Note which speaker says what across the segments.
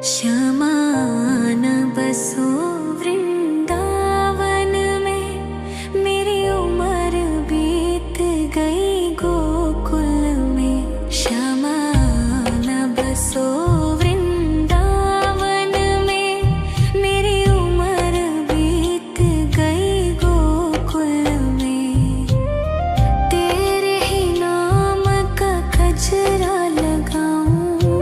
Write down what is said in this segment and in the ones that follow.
Speaker 1: श्यामा न बसो वृंदावन में, मेरी उम्र बीत गई गोकुल में। श्यामा न बसो वृंदावन में, मेरी उम्र बीत गई गोकुल में। तेरे ही नाम का गजरा लगाऊं,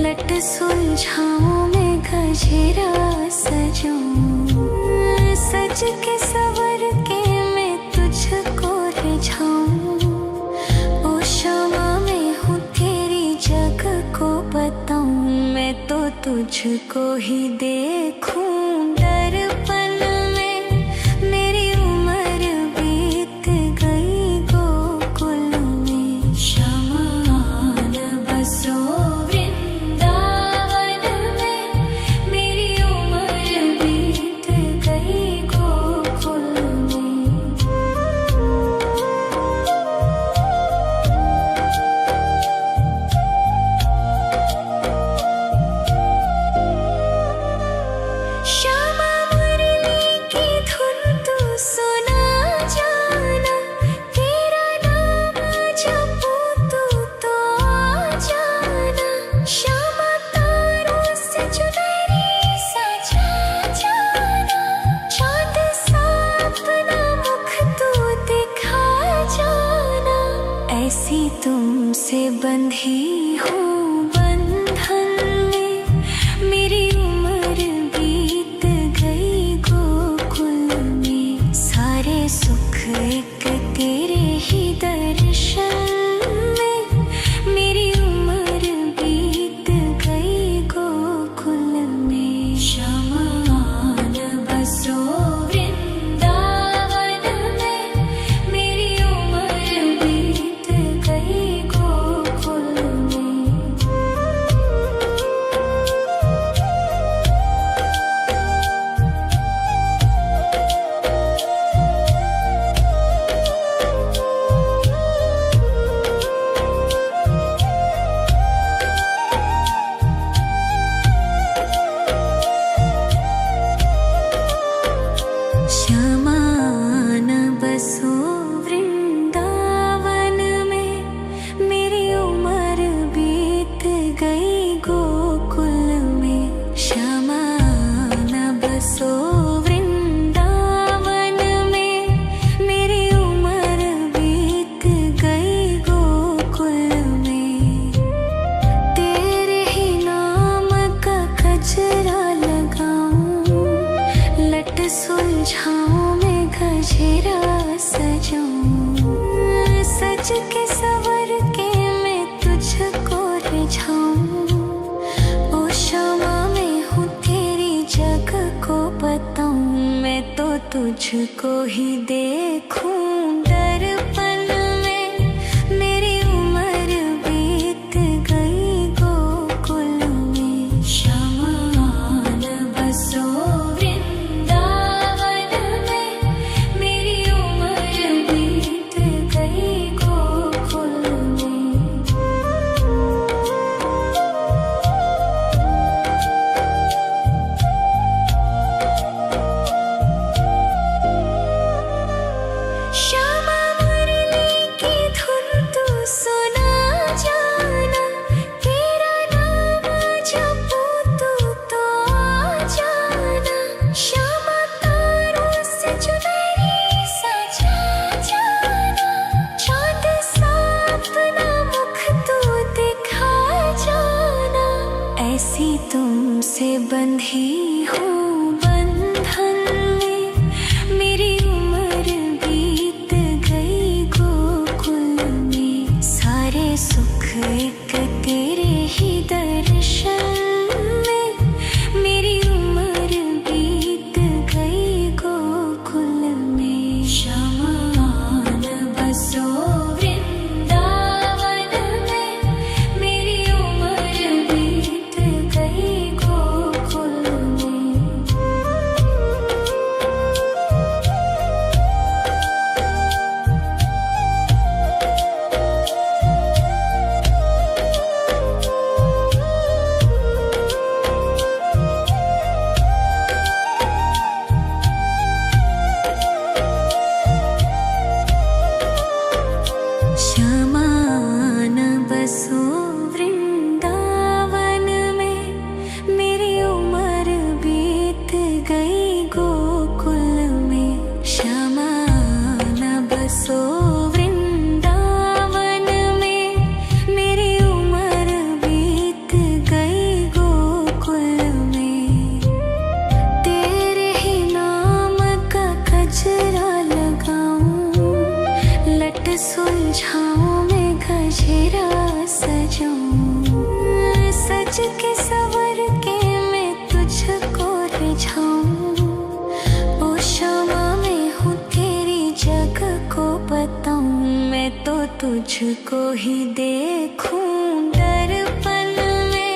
Speaker 1: लट सुलझाऊं मैं गजरा सजाऊं। सज के सवर के मैं तुझको रिझाऊं। ओ श्यामा मैं हूँ तेरी जग को बताऊं। मैं तो तुझको ही देखूं दर्पण में, मेरी उम्र बीत गई गोकुल में। श्यामा न बसो वृंदावन में, मेरी उम्र बीत गई गोकुल में। श्यामा मुरली की धुन तू सुना जाना, तेरा नाम जपूं तू तो आ जाना। श्यामा तारों से चुनरी सजा जाना, चाँद सा अपना मुख तू दिखा जाना। ऐसी तुमसे बंधी हूँ बंधन में, मेरी उम्र बीत गई गोकुल में। सारे सुख एक तेरे ही दर्शन में, मेरी उम्र बीत गई गोकुल में। श्यामा न बसो वृंदावन में, मेरी उम्र बीत गई गोकुल में। श्यामा न बसो वृंदावन में, मेरी उम्र बीत गई गोकुल में। श्यामा न बसो वृंदावन में, मेरी उम्र बीत गई गोकुल में। तेरे ही नाम का गजरा लगाऊं, लट सुलझाऊं मैं गजरा सजाऊं। सज के सवर के मैं तुझको रिझाऊं। ओ श्यामा मैं हूँ तेरी जग को बताऊं। मैं तो तुझको ही देखूं दर्पण में, मेरी उम्र बीत गई गोकुल में। श्यामा न बसो वृंदावन में, मेरी उम्र बीत गई गोकुल में। श्यामा मुरली के सवर के मैं तुझको रिझाऊं, ओ क्षमा में हूँ तेरी जग को बताऊं, मैं तो तुझको ही देखूं दर्पण में,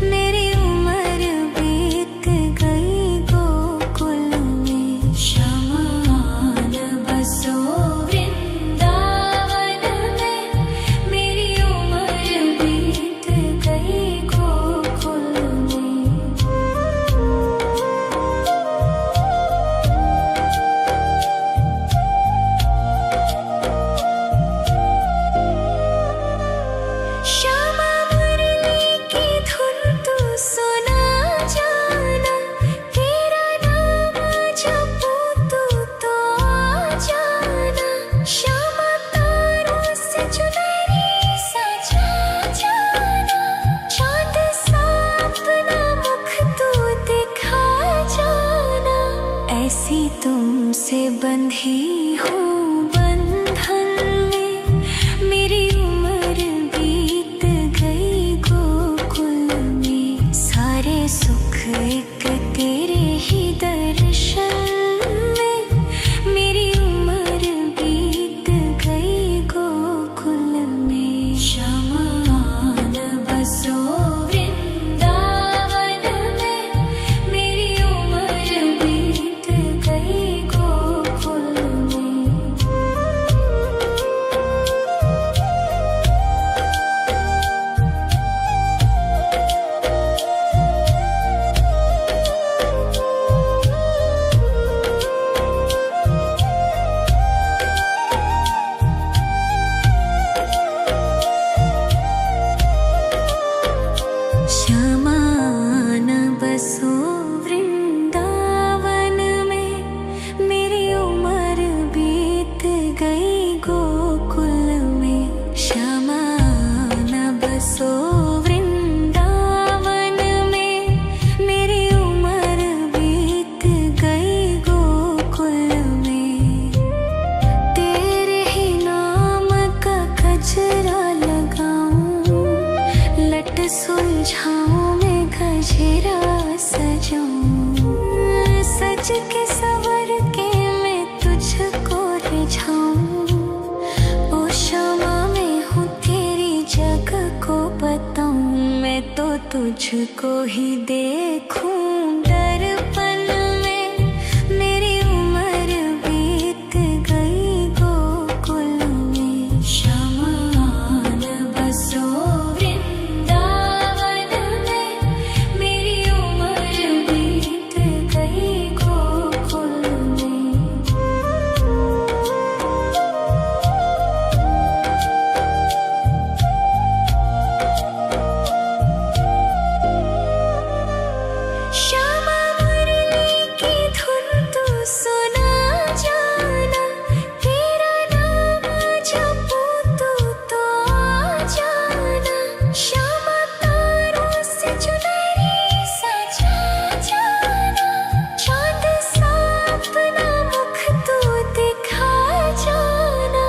Speaker 1: मेरी उम्र बीत गई गोकुल में। शमान बसो वृंदावन में, मेरी उम्र बीत गई गोकुल में। श्यामा मुरली की धुन तू सुना जाना, तेरा नाम जपूं तू तो आ जाना। श्यामा तारों से चुनरी सजा जाना, चांद सा अपना मुख तू दिखा जाना। ऐसी तुमसे बंधी हूँ बंधन में, मेरी उम्र बीत गई गोकुल में। सारे सुख एक तेरे ही दर्शन में, मेरी उम्र बीत गई गोकुल में। शमान बसो वृंदावन में, मेरी उम्र बीत गई गोकुल में। श्यामान बसो वृंदावन में, मेरी उम्र बीत गई गोकुल में। श्यामान बसो वृंदावन में, मेरी उम्र बीत गई गोकुल में। तेरे ही नाम का गजरा लगाऊं, लट सुलझाऊं मैं गजरा सजाऊं। सज के सवर के मैं तुझको रिझाऊं, ओ क्षमा में हूँ तेरी जग को बताऊं, मैं तो तुझको ही देखूं दर्पण में, मेरी उम्र बीत गई गोकुल में। शमान बसो वृंदावन में, मेरी उम्र बीत गई गोकुल में। श्यामा मुरली की धुन तू सुना जाना, तेरा नाम जपूं तू तो आ जाना। श्यामा तारों से चुनरी सजा जाना, चांद सा अपना मुख तू दिखा जाना।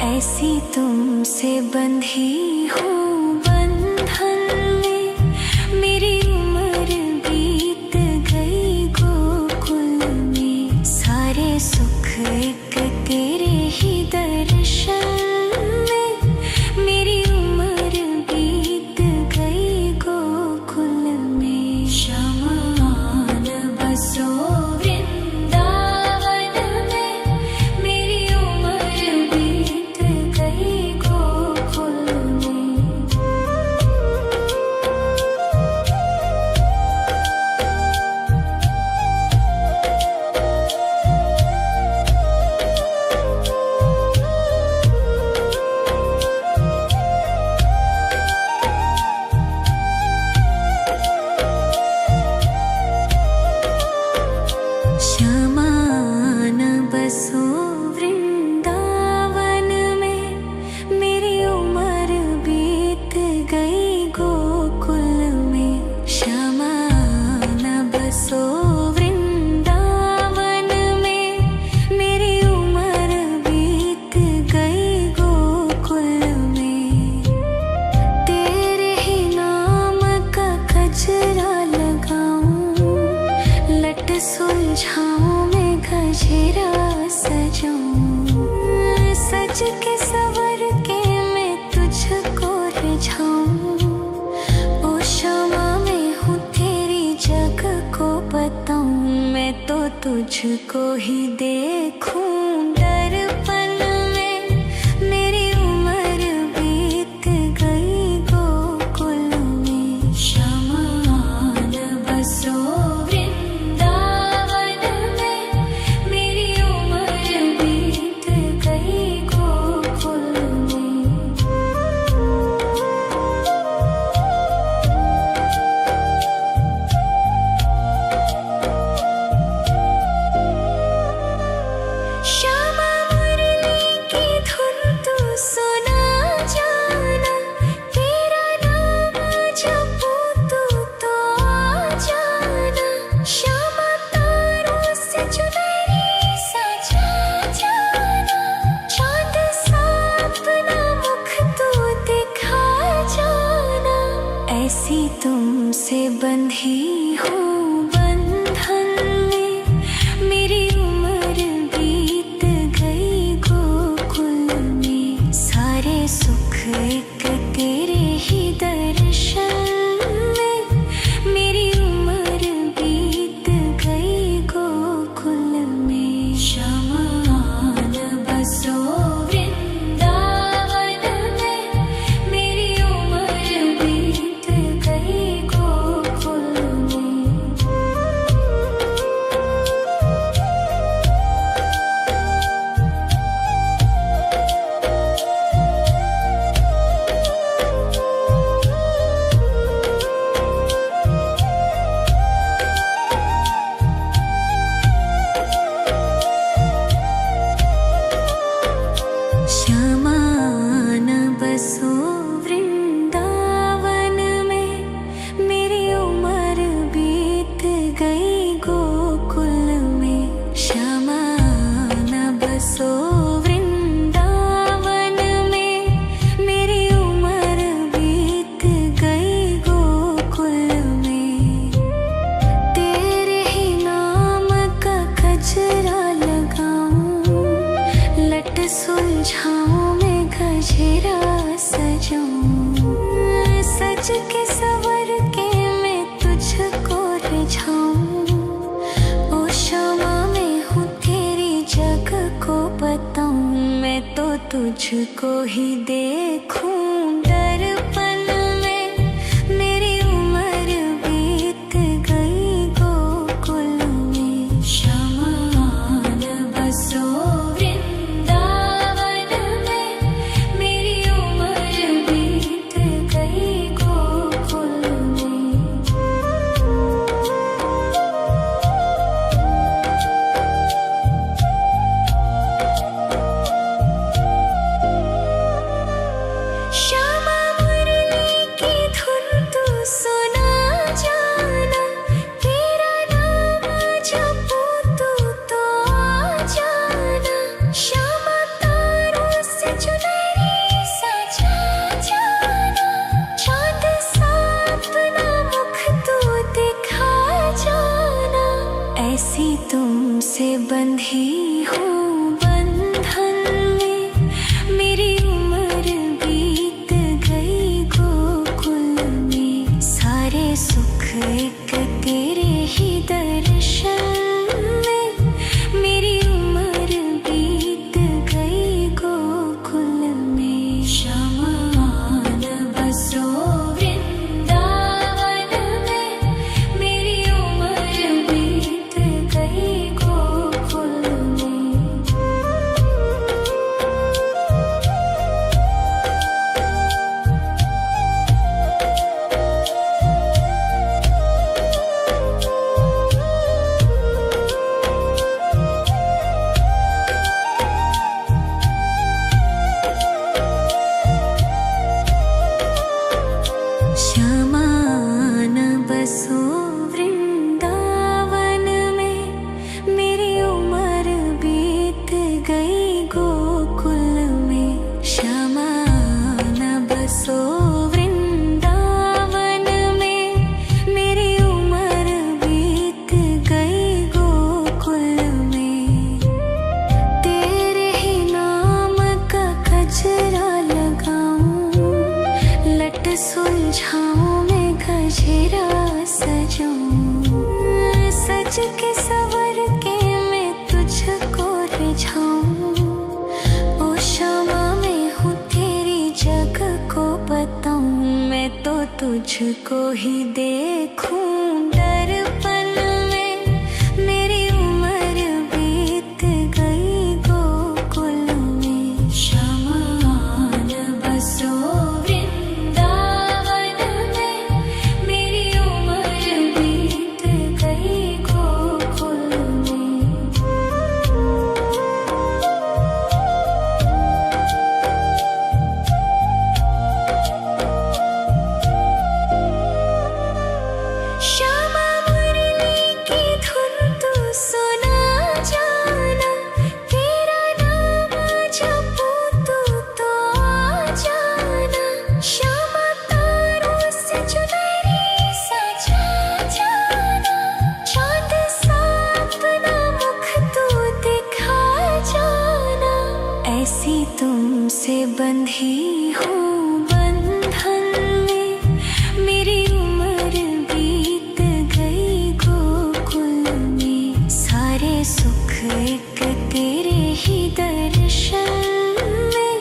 Speaker 1: ऐसी तुमसे बंधी हूँ बंधन में, मेरी उम्र बीत गई गोकुल में। सारे सुख एक तेरे ही दर्शन में, मेरी उम्र बीत गई गोकुल में। शमान बसो वृंदावन में, मेरी उम्र बीत गई गोकुल में। सजाऊं, सज के सवर के मैं तुझको रिझाऊं। ओ क्षमा मैं हूँ तेरी जग को बताऊं, मैं तो तुझको ही देखूं। दर्पण में मेरी उम्र बीत गई गोकुल में, शमान बसो वृंदावन में, मेरी उम्र बीत गई गोकुल में। श्यामा मुरली की धुन तू सुना जाना, तेरा नाम जपूं तो आ जाना। श्यामा तारों से चुनरी सजा जाना, चांद सा अपना मुख तू दिखा जाना। ऐसी तुमसे बंधी हूँ बंधन में, मेरी उम्र बीत गई गोकुल में। सारे सुख एक तेरे ही दर्शन में, मेरी उम्र बीत गई गोकुल में। शमान बसो वृंदावन में, मेरी उम्र बीत गई गोकुल में। श्यामान बसो वृंदावन में, मेरी उम्र बीत गई गोकुल में। श्यामान बसो वृंदावन में, मेरी उम्र बीत गई गोकुल में। तेरे ही नाम का गजरा लगाऊं, लट सुलझाऊं मैं गजरा सजाऊं। सज के सवर के मैं तुझको रिझाऊं। ओ क्षमा मैं हूँ तेरी जग को बताऊं, मैं तो तुझको ही देखूं। दर्पण में मेरी उम्र बीत गई गोकुल में। शमान बसो वृंदावन में, मेरी उम्र बीत गई गोकुल में। श्यामा सजूं, सज के सवर के मैं तुझको रिझाऊं। ओ क्षमा मैं हूँ तेरी जग को बताऊं, मैं तो तुझको ही देखूं। दर्पण में मेरी उम्र बीत गई गोकुल में, शमान बसो वृंदावन में। मेरी उम्र बीत गई गोकुल में। श्यामा मुरली की धुन तू सुना जाना, तेरा नाम जपूं तू तो आ जाना। श्यामा तारों से चुनरी सजा जाना, चाँद सा अपना मुख तू दिखा जाना। ऐसी तुमसे बंधी हूँ बंधन में, मेरी उम्र बीत गई गोकुल में। सारे सुख एक तेरे ही दर्शन में,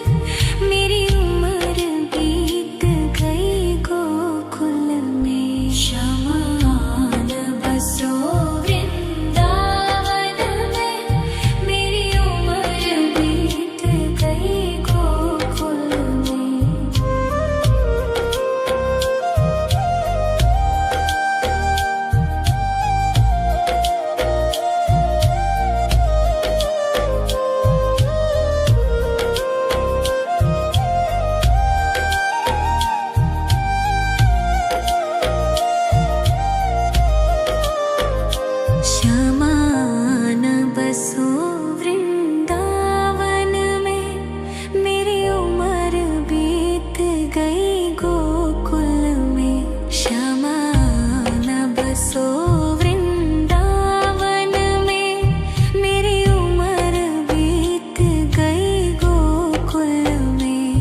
Speaker 1: मेरी उम्र बीत गई गोकुल में। शमान बसो वृंदावन में, मेरी उम्र बीत गई गोकुल में। शमान बसो वृंदावन में, मेरी उम्र बीत गई गोकुल में। शमान बसो वृंदावन में, मेरी उम्र बीत गई गोकुल में।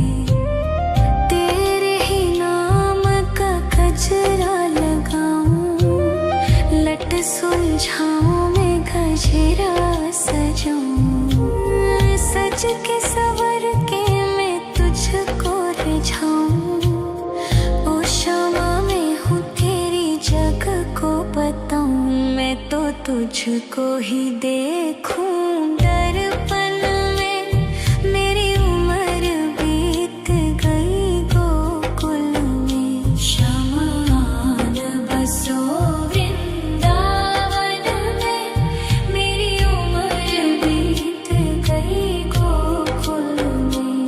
Speaker 1: तेरे ही नाम का गजरा लगाऊं, लट सुलझाऊं मैं गजरा सजाऊं। सज के सवर के मैं तुझको रिझाऊं। ओ क्षमा मैं हूँ तेरी जग को बताऊं, मैं तो तुझको ही देखूं। दर्पण में मेरी उम्र बीत गई गोकुल में। शमान बसो वृंदावन में, मेरी उम्र बीत गई गोकुल में।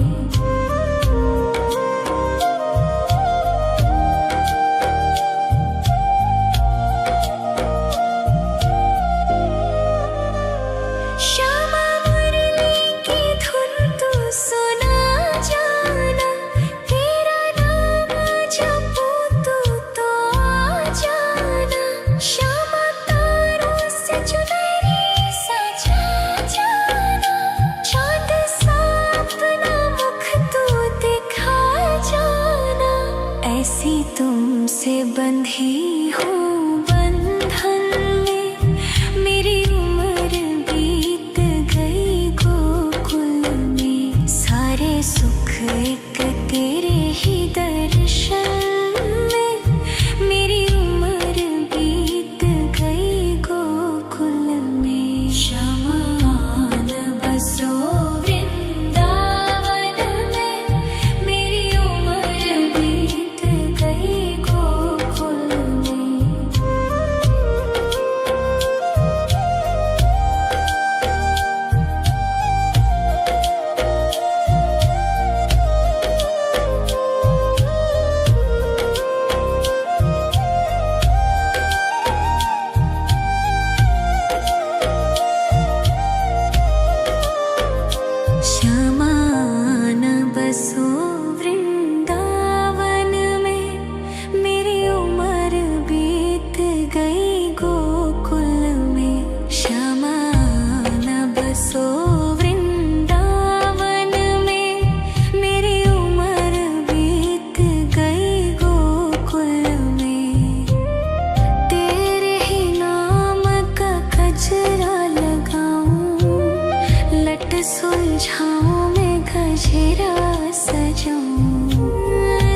Speaker 1: लट सुलझाऊं मैं गजरा सजाऊं,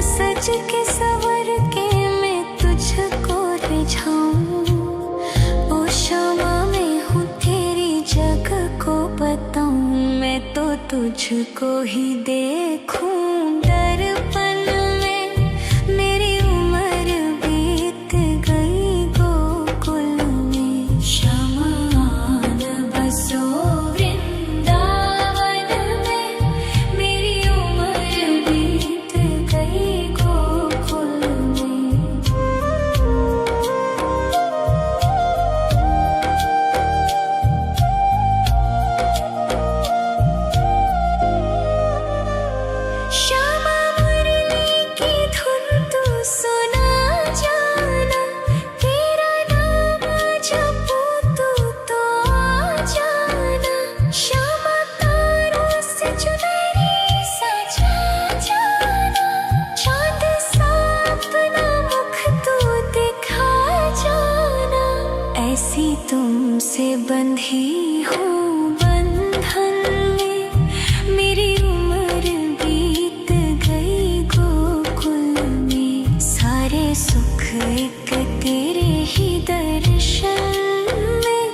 Speaker 1: सज के सवर के मैं तुझको रिझाऊं। ओ शामा मैं हूँ तेरी जग को बताऊं, मैं तो तुझको ही देखूं दर्पण में। मेरी उम्र बीत गई गोकुल में, श्यामा आन बसो वृंदावन में। मेरी उम्र बीत गई गोकुल में। श्यामा मुरली की धुन तू सुना जाना, तेरा नाम जपूं तो आ जाना। श्यामा तारों से चुनरी सजा जाना, चांद सा अपना मुख तू दिखा जाना। ऐसी तुमसे बंधी हूँ बंधन में, मेरी उम्र बीत गई गोकुल में। सारे सुख एक तेरे ही दर्शन में,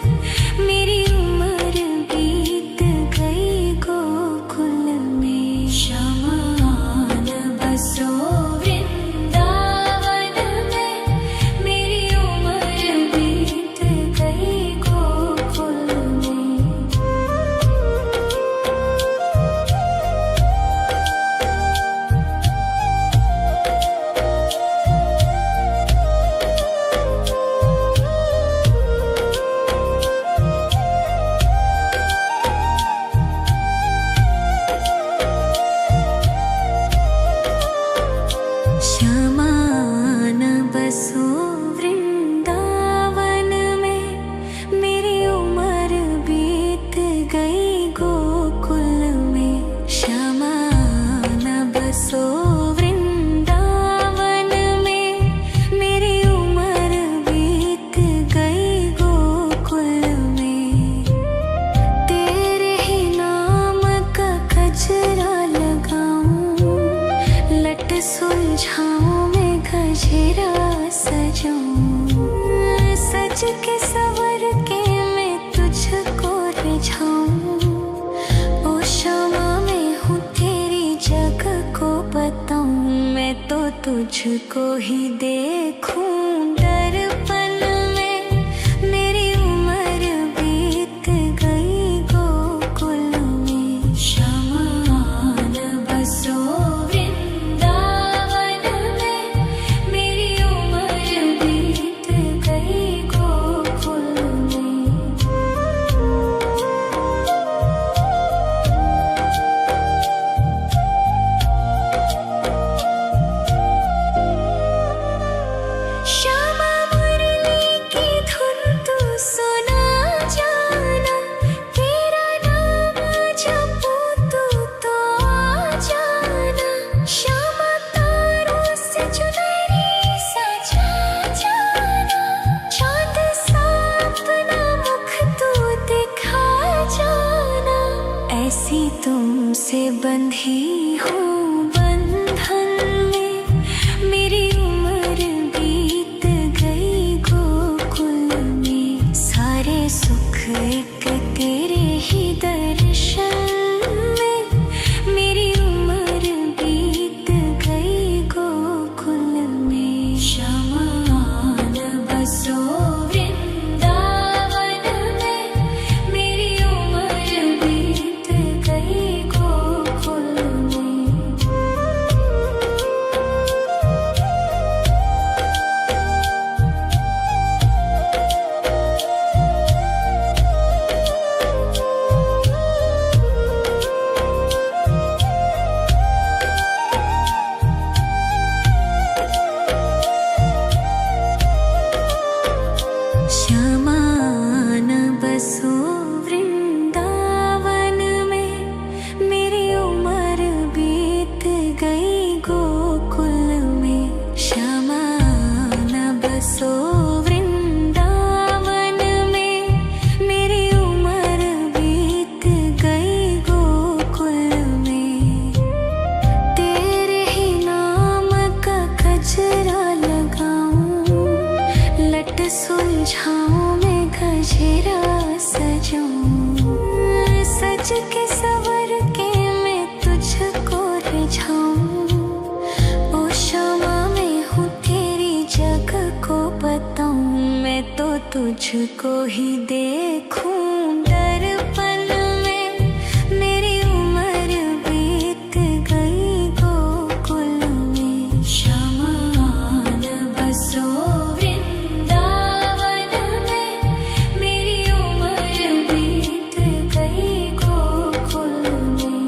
Speaker 1: मेरी उम्र बीत गई गोकुल में। श्यामा आन बसो वृंदावन में, मेरी उम्र बीत गई गोकुल में। श्यामा आन बसो वृंदावन में, मेरी उम्र बीत गई गोकुल में। श्यामा आन बसो वृंदावन में, मेरी उम्र बीत गई गोकुल में। तेरे ही नाम का गजरा लगाऊं, लट सुलझाऊं मैं गजरा सजाऊं, सज के सवर के मैं तुझको रिझाऊं। ओ शामा मैं हूँ तेरी जग को बताऊं, मैं तो तुझको ही देखूं दर्पण में। मेरी उम्र बीत गई गोकुल में, श्यामा आन बसो वृंदावन में। मेरी उम्र बीत गई गोकुल में। श्यामा मुरली की धुन तू सुना जाना, तेरा नाम जपूं तो आ जाना। श्यामा तारों से चुनरी सजा जाना, चांद सा अपना मुख तू दिखा जाना। ऐसी तुमसे बंधी हूँ बंधन में, मेरी उम्र बीत गई गोकुल में। सारे सुख एक तेरे ही दर्शन में, मेरी उम्र बीत गई गोकुल में। श्यामा आन बसो वृंदावन में, मेरी उम्र बीत गई गोकुल में। तुझको ही देखूं दर्पण में। मेरी उम्र बीत गई गोकुल में। शमान बसो वृंदावन में। मेरी उम्र बीत गई गोकुल में।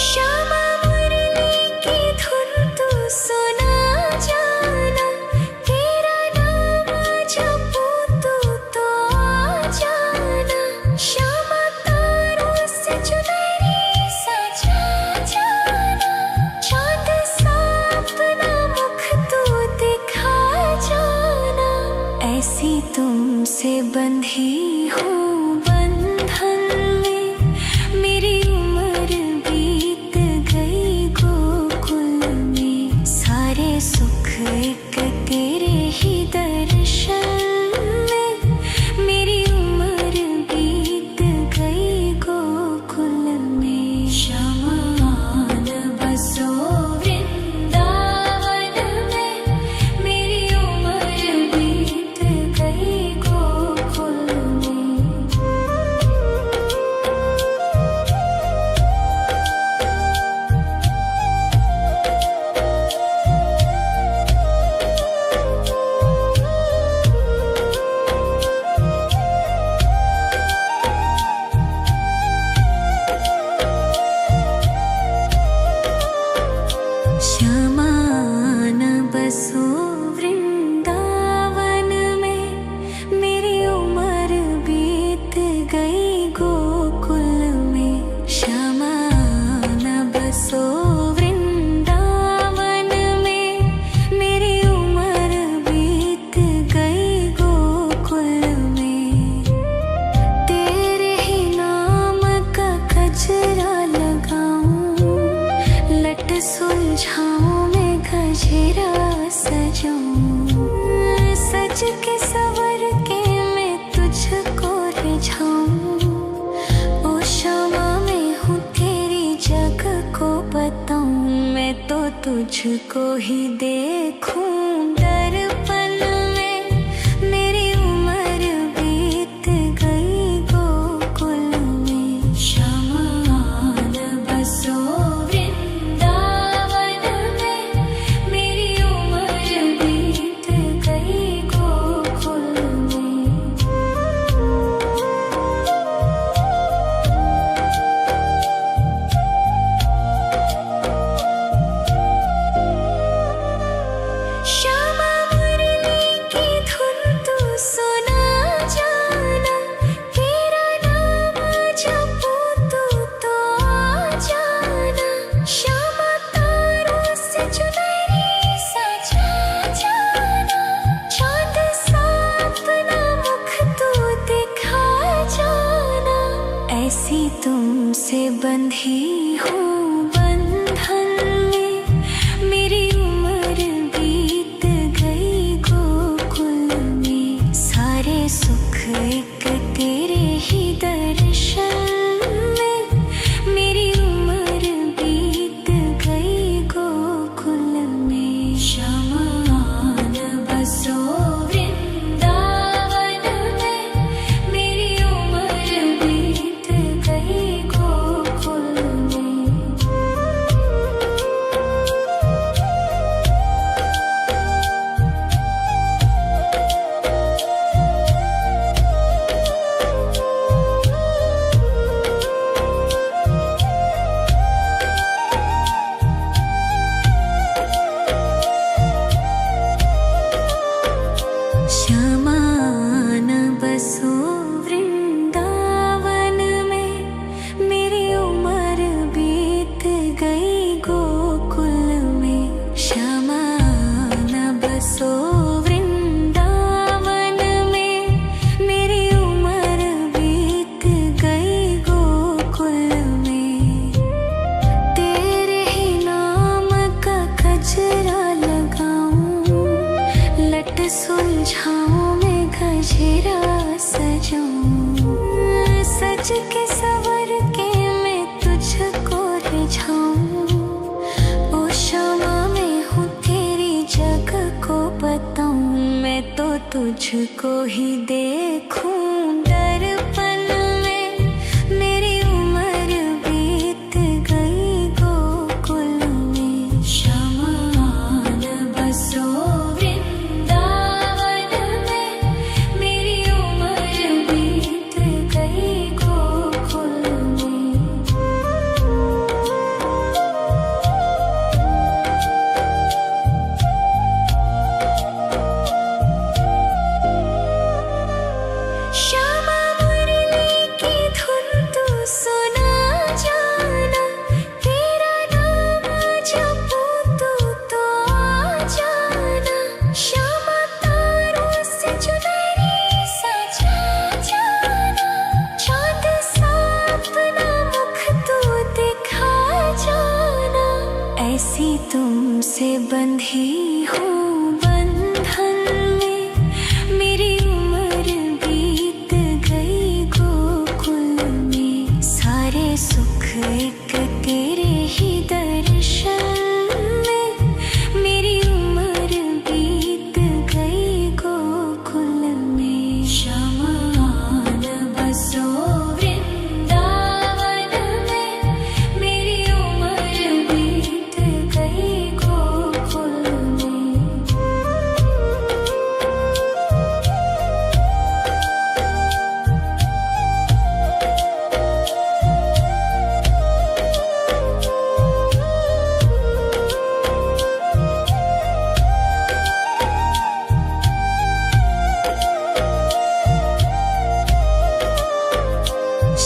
Speaker 1: श्यामा मुरली की धुन तू सुना जाना। तेरा नाम जपूं तू तो आ जाना। श्यामा तारों से चुनरी सजा जाना। चांद सा अपना मुख तू दिखा जाना। ऐसी तुमसे बंधी हूँ बंधन में। मेरी उम्र बीत गई गोकुल में। सारे सुख एक तेरे ही दर्शन में। मेरी उम्र बीत गई गोकुल में। शमान बसो वृंदावन में। मेरी उम्र बीत गई गोकुल में। श्यामान बसो वृंदावन में। मेरी उम्र बीत गई गोकुल में। श्यामान बसो वृंदावन में। मेरी उम्र बीत गई गोकुल में। तेरे ही नाम का गजरा लगाऊं। लट सुलझाऊं मैं गजरा सजाऊं। सज के सवर के मैं तुझको रिझाऊं। ओ श्यामा मैं हूँ तेरी जग को बताऊं। मैं तो तुझको ही देखूं दर्पण में। मेरी उम्र बीत गई गोकुल में। शमान बसो वृंदावन में। मेरी उम्र बीत गई गोकुल में। श्यामा मुरली की धुन तू सुना जाना। तेरा नाम जपूं तू तो आ जाना। श्यामा तारों से चुनरी सजा जाना। चांद सा अपना मुख तू दिखा जाना। ऐसी तुमसे बंधी हूँ बंधन में। मेरी उम्र बीत गई गोकुल में। सारे सुख एक तेरे ही दर्शन में। मेरी उम्र बीत गई गोकुल में। शमान बसो वृंदावन में। मेरी उम्र बीत गई गोकुल में। श्यामान बसो वृंदावन में। मेरी उम्र बीत गई गोकुल में। श्यामान बसो वृंदावन में। मेरी उम्र बीत गई गोकुल में। तेरे ही नाम का गजरा लगाऊं। लट सुलझाऊं मैं गजरा सजाऊं। सज के सवर के तुझको ही देखूं दर्पण में। मेरी उम्र बीत गई गोकुल में। शमान बसो वृंदावन में। मेरी उम्र बीत गई गोकुल में। श्यामा मुरली की धुन तू सुना जाना। तेरा नाम जपूं तो आ जाना। श्यामा तारों से चुनरी सजा जाना। चाँद सा अपना मुख तू दिखा जाना। ऐसी तुमसे बंधी हूँ बंधन में। मेरी उम्र बीत गई गोकुल में। सारे सुख एक तेरे ही दर्शन में। मेरी उम्र बीत गई गोकुल में। शमान बसो वृंदावन में। मेरी उम्र बीत गई गोकुल में।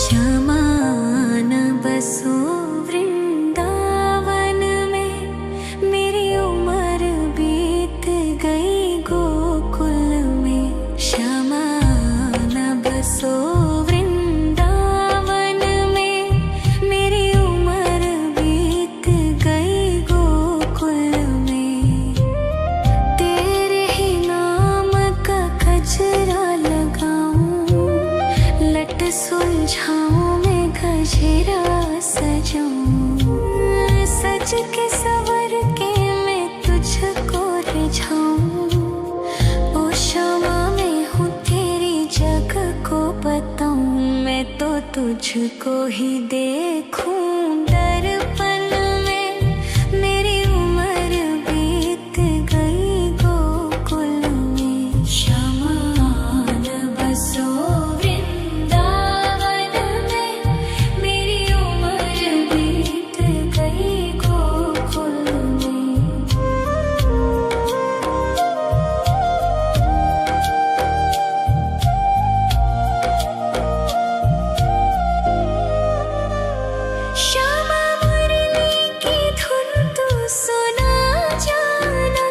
Speaker 1: शमान बसो वृंदावन में। मेरी उम्र बीत गई गोकुल में। शमान बसो वृंदावन में। मेरी उम्र बीत गई गोकुल में। तेरे ही नाम का गजरा लगाऊं। लट सुलझाऊं मैं गजरा सजाऊं। सज के सवर के मैं तुझको रिझाऊं। ओ क्षमा मैं हूँ तेरी जग को बताऊं। मैं तो तुझको ही देखूं दर्पण में। मेरी उम्र बीत गई गोकुल में। शमान बसो वृंदावन में। मेरी उम्र बीत गई गोकुल में। श्यामा मुरली की धुन तू सुना जाना।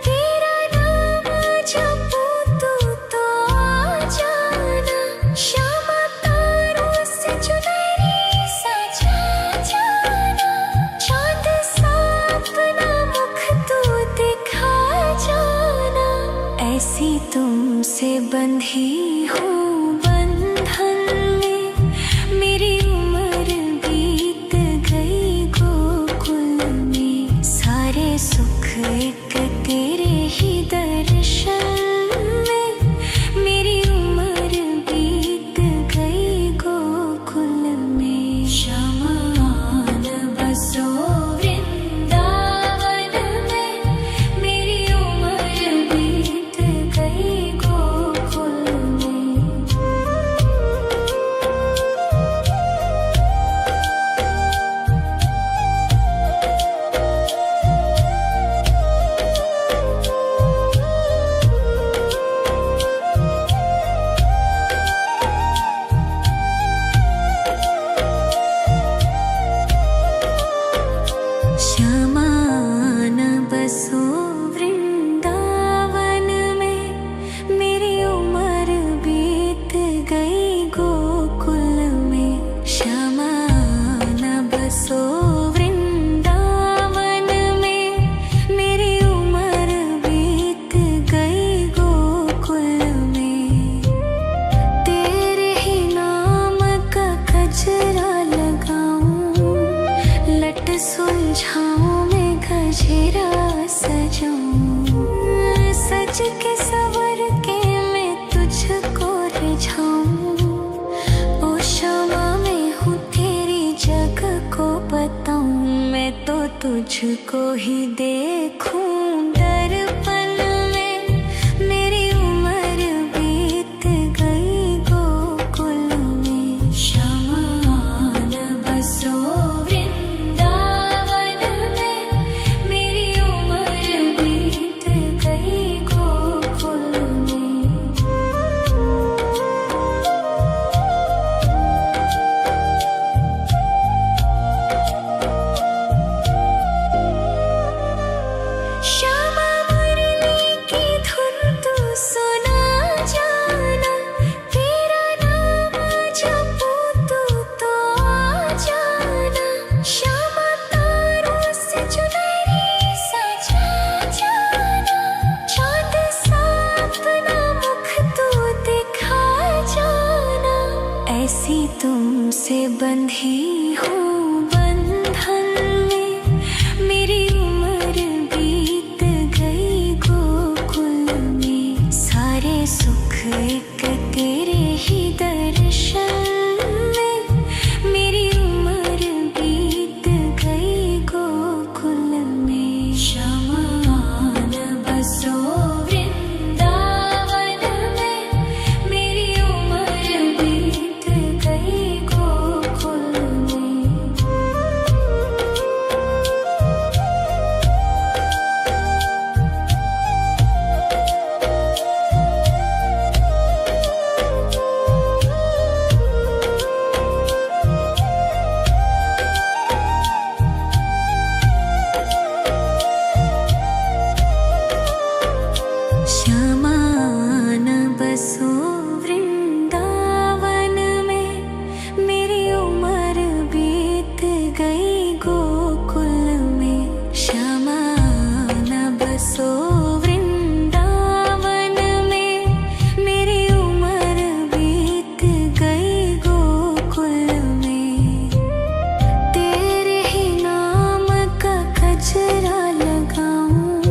Speaker 1: तेरा नाम जपूं तो आ जाना। श्यामा तारों से चुनरी सजा जाना। चाँद सा अपना मुख तू दिखा जाना। ऐसी तुमसे बंधी हूँ बंधन में। मेरी उम्र बीत गई गोकुल में। सारे सुख एक तेरे ही दर्शन में। मेरी उम्र बीत गई गोकुल में। शमान बसो वृंदावन में। मेरी उम्र बीत गई गोकुल में। शमान बसो वृंदावन में। मेरी उम्र बीत गई गोकुल में। शमान बसो वृंदावन में। मेरी उम्र बीत गई गोकुल में। तेरे ही नाम का गजरा लगाऊं। लट सुलझाऊं मैं गजरा सजाऊं। सज के सवर के तुझको ही देखूं दर्पण में। मेरी उम्र बीत गई गोकुल में। शमान बसो वृंदावन में। मेरी उम्र बीत गई गोकुल में। श्यामा मुरली की धुन तू सुना जाना। तेरा नाम जपूं तो आ जाना। श्यामा तारों से चुनरी सजा जाना। चांद सा अपना मुख तू दिखा जाना। ऐसी तुमसे बंधी हूँ बंधन में। मेरी उम्र बीत गई गोकुल में। सारे सुख एक तेरे ही दर्शन में। मेरी उम्र बीत गई गोकुल में। शमान बसो वृंदावन में। मेरी उम्र बीत गई गोकुल में। श्यामान बसो वृंदावन में। मेरी उम्र बीत गई गोकुल में। श्यामान बसो वृंदावन में। मेरी उम्र बीत गई गोकुल में। तेरे ही नाम का गजरा लगाऊं।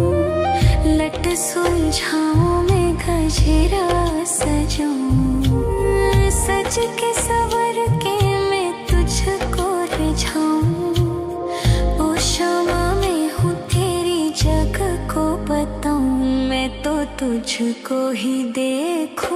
Speaker 1: लट सुलझाऊं मैं गजरा सजाऊं। सज के सवर के मैं तुझको रिझाऊं। ओ श्यामा मैं हूँ तेरी जग को बताऊं। मैं तो तुझको ही देखूं